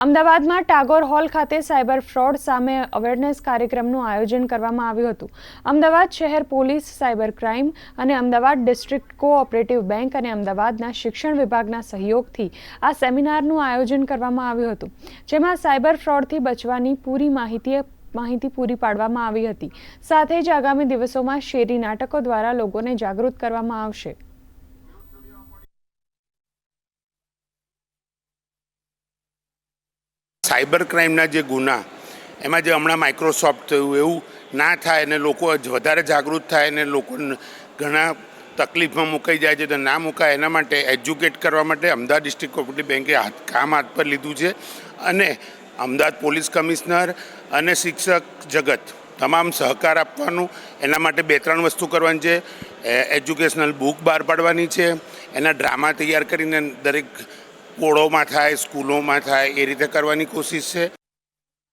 અમદાવાદમાં ટાગોર હોલ ખાતે cyber fraud સામે અવેરનેસ કાર્યક્રમનું આયોજન કરવામાં આવ્યું હતું। અમદાવાદ શહેર પોલીસ, સાયબર ક્રાઇમ અને અમદાવાદ ડિસ્ટ્રિક્ટ કોઓપરેટિવ બેંક અને અમદાવાદના શિક્ષણ વિભાગના સહયોગથી આ સેમિનારનું આયોજન કરવામાં આવ્યું હતું, જેમાં સાયબર ફ્રોડથી બચવાની પૂરી માહિતી પૂરી પાડવામાં આવી હતી। સાથે જ આગામી દિવસોમાં શેરી નાટકો દ્વારા લોકોને જાગૃત કરવામાં આવશે। સાયબર ક્રાઇમના જે ગુના એમાં જે હમણાં માઇક્રોસોફ્ટ થયું એવું ના થાય અને લોકો વધારે જાગૃત થાય અને લોકો ઘણા તકલીફમાં મુકાઈ જાય છે તો ના મુકાય એના માટે એજ્યુકેટ કરવા માટે અમદાવાદ ડિસ્ટ્રિક્ટ કોઓપરેટિવ બેંકે કામ હાથ પર લીધું છે અને અમદાવાદ પોલીસ કમિશનર અને શિક્ષક જગત તમામ સહકાર આપવાનું, એના માટે 2-3 વસ્તુ કરવાની છે। એજ્યુકેશનલ બુક બહાર પાડવાની છે, એના ડ્રામા તૈયાર કરીને દરેક પોળોમાં થાય, સ્કૂલોમાં થાય એ રીતે કરવાની કોશિશ છે।